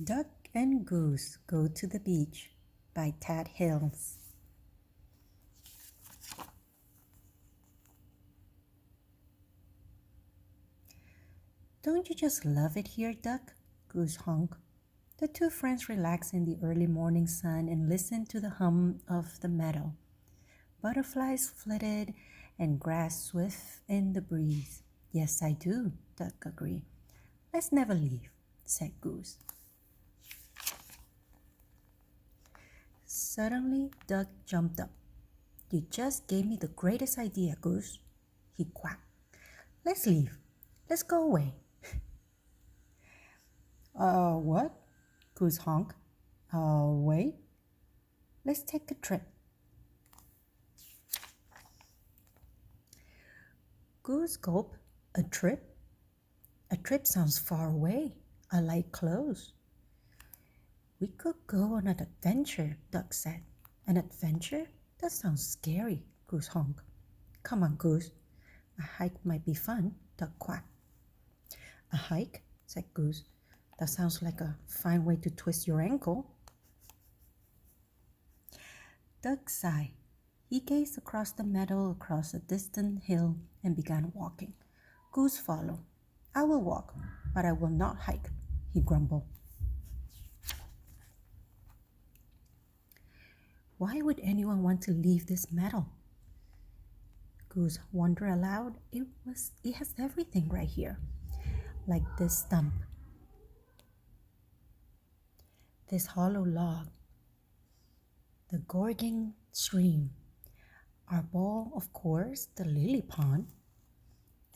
Duck and Goose Go to the Beach by Tad Hills. Don't you just love it here, Duck? Goose honked. The two friends relaxed in the early morning sun and listened to the hum of the meadow. Butterflies flitted and grass swift in the breeze. Yes, I do, Duck agreed. Let's never leave, said Goose. Suddenly, Duck jumped up. You just gave me the greatest idea, Goose, he quacked. Let's leave. Let's go away. What? Goose honked. Wait. Let's take a trip. Goose gulped. A trip? A trip sounds far away. I like clothes. We could go on an adventure, Duck said. An adventure? That sounds scary, Goose honked. Come on, Goose. A hike might be fun, Duck quacked. A hike? Said Goose. That sounds like a fine way to twist your ankle. Duck sighed. He gazed across the meadow, across a distant hill, and began walking. Goose followed. I will walk, but I will not hike, he grumbled. Why would anyone want to leave this meadow? Goose wondered aloud. It has everything right here, like this stump, this hollow log, the gorging stream, our ball, of course, the lily pond,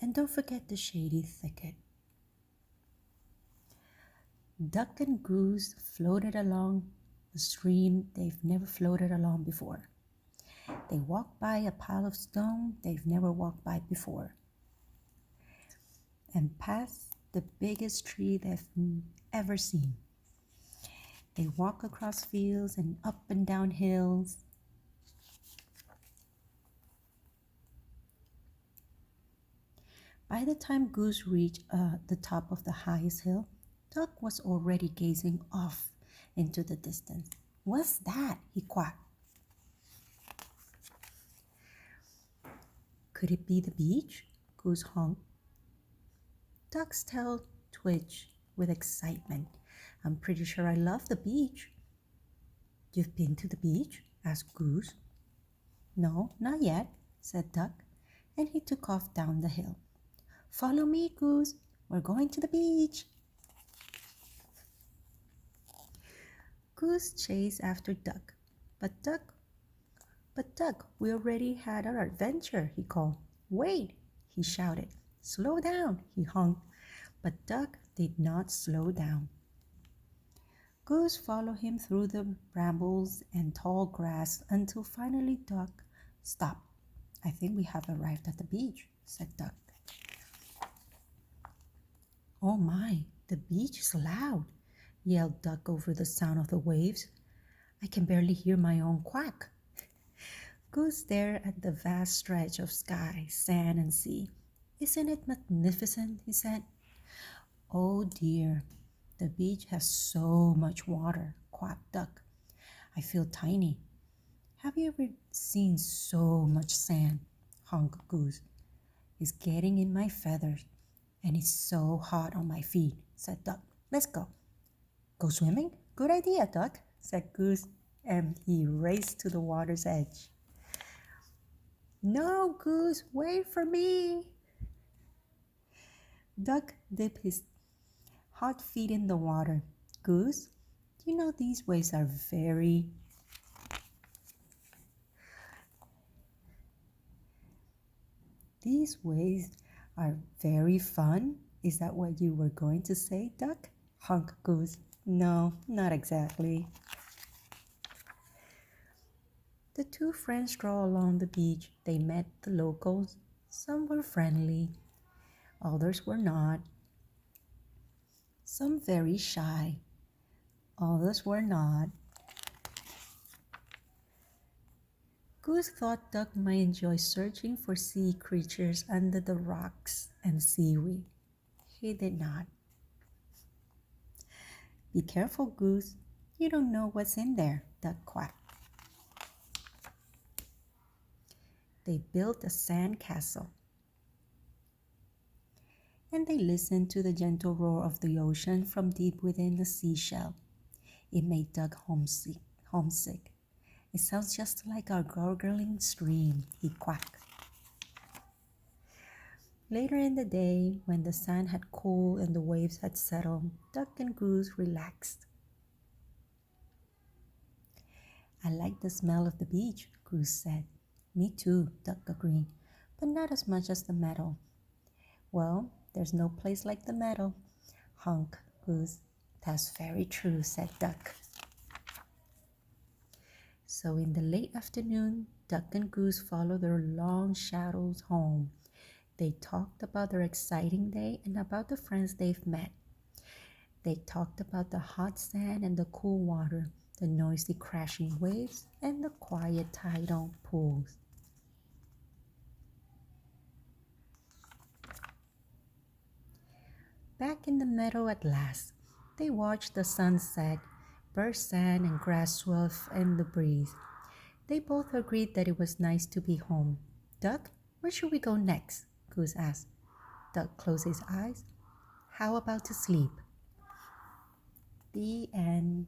and don't forget the shady thicket. Duck and Goose floated along a stream they've never floated along before. They walked by a pile of stone they've never walked by before, and past the biggest tree they've ever seen. They walked across fields and up and down hills. By the time Goose reached the top of the highest hill, Duck was already gazing off into the distance. What's that? He quacked. Could it be the beach? Goose honked. Duck's tail twitched with excitement. I'm pretty sure I love the beach. You've been to the beach? Asked Goose. No, not yet, said Duck, and he took off down the hill. Follow me, Goose. We're going to the beach. Goose chased after Duck. But Duck, we already had our adventure, he called. Wait, he shouted. Slow down, he honked. But Duck did not slow down. Goose followed him through the brambles and tall grass until finally Duck stopped. I think we have arrived at the beach, said Duck. Oh my, the beach is loud, yelled Duck over the sound of the waves. I can barely hear my own quack. Goose stared at the vast stretch of sky, sand, and sea. Isn't it magnificent? He said. Oh dear, the beach has so much water, quacked Duck. I feel tiny. Have you ever seen so much sand? Honked Goose. It's getting in my feathers, and it's so hot on my feet, said Duck. Let's go. Go swimming? Good idea, Duck, said Goose, and he raced to the water's edge. No, Goose, wait for me. Duck dipped his hot feet in the water. Goose, you know these waves are very fun. Is that what you were going to say, Duck? Honked Goose. No, not exactly. The two friends strolled along the beach. They met the locals. Some were friendly, others were not. Some very shy, others were not. Goose thought Duck might enjoy searching for sea creatures under the rocks and seaweed. He did not. Be careful, Goose. You don't know what's in there, Duck quacked. They built a sand castle, and they listened to the gentle roar of the ocean from deep within the seashell. It made Duck homesick. Homesick. It sounds just like our gurgling stream, he quacked. Later in the day, when the sun had cooled and the waves had settled, Duck and Goose relaxed. I like the smell of the beach, Goose said. Me too, Duck agreed, but not as much as the meadow. Well, there's no place like the meadow, honk, Goose. That's very true, said Duck. So in the late afternoon, Duck and Goose followed their long shadows home. They talked about their exciting day and about the friends they've met. They talked about the hot sand and the cool water, the noisy crashing waves, and the quiet tidal pools. Back in the meadow at last, they watched the sunset, birds sang and grass swelled in the breeze. They both agreed that it was nice to be home. Duck, where should we go next? Goose asked. Duck closed his eyes. How about to sleep? The end.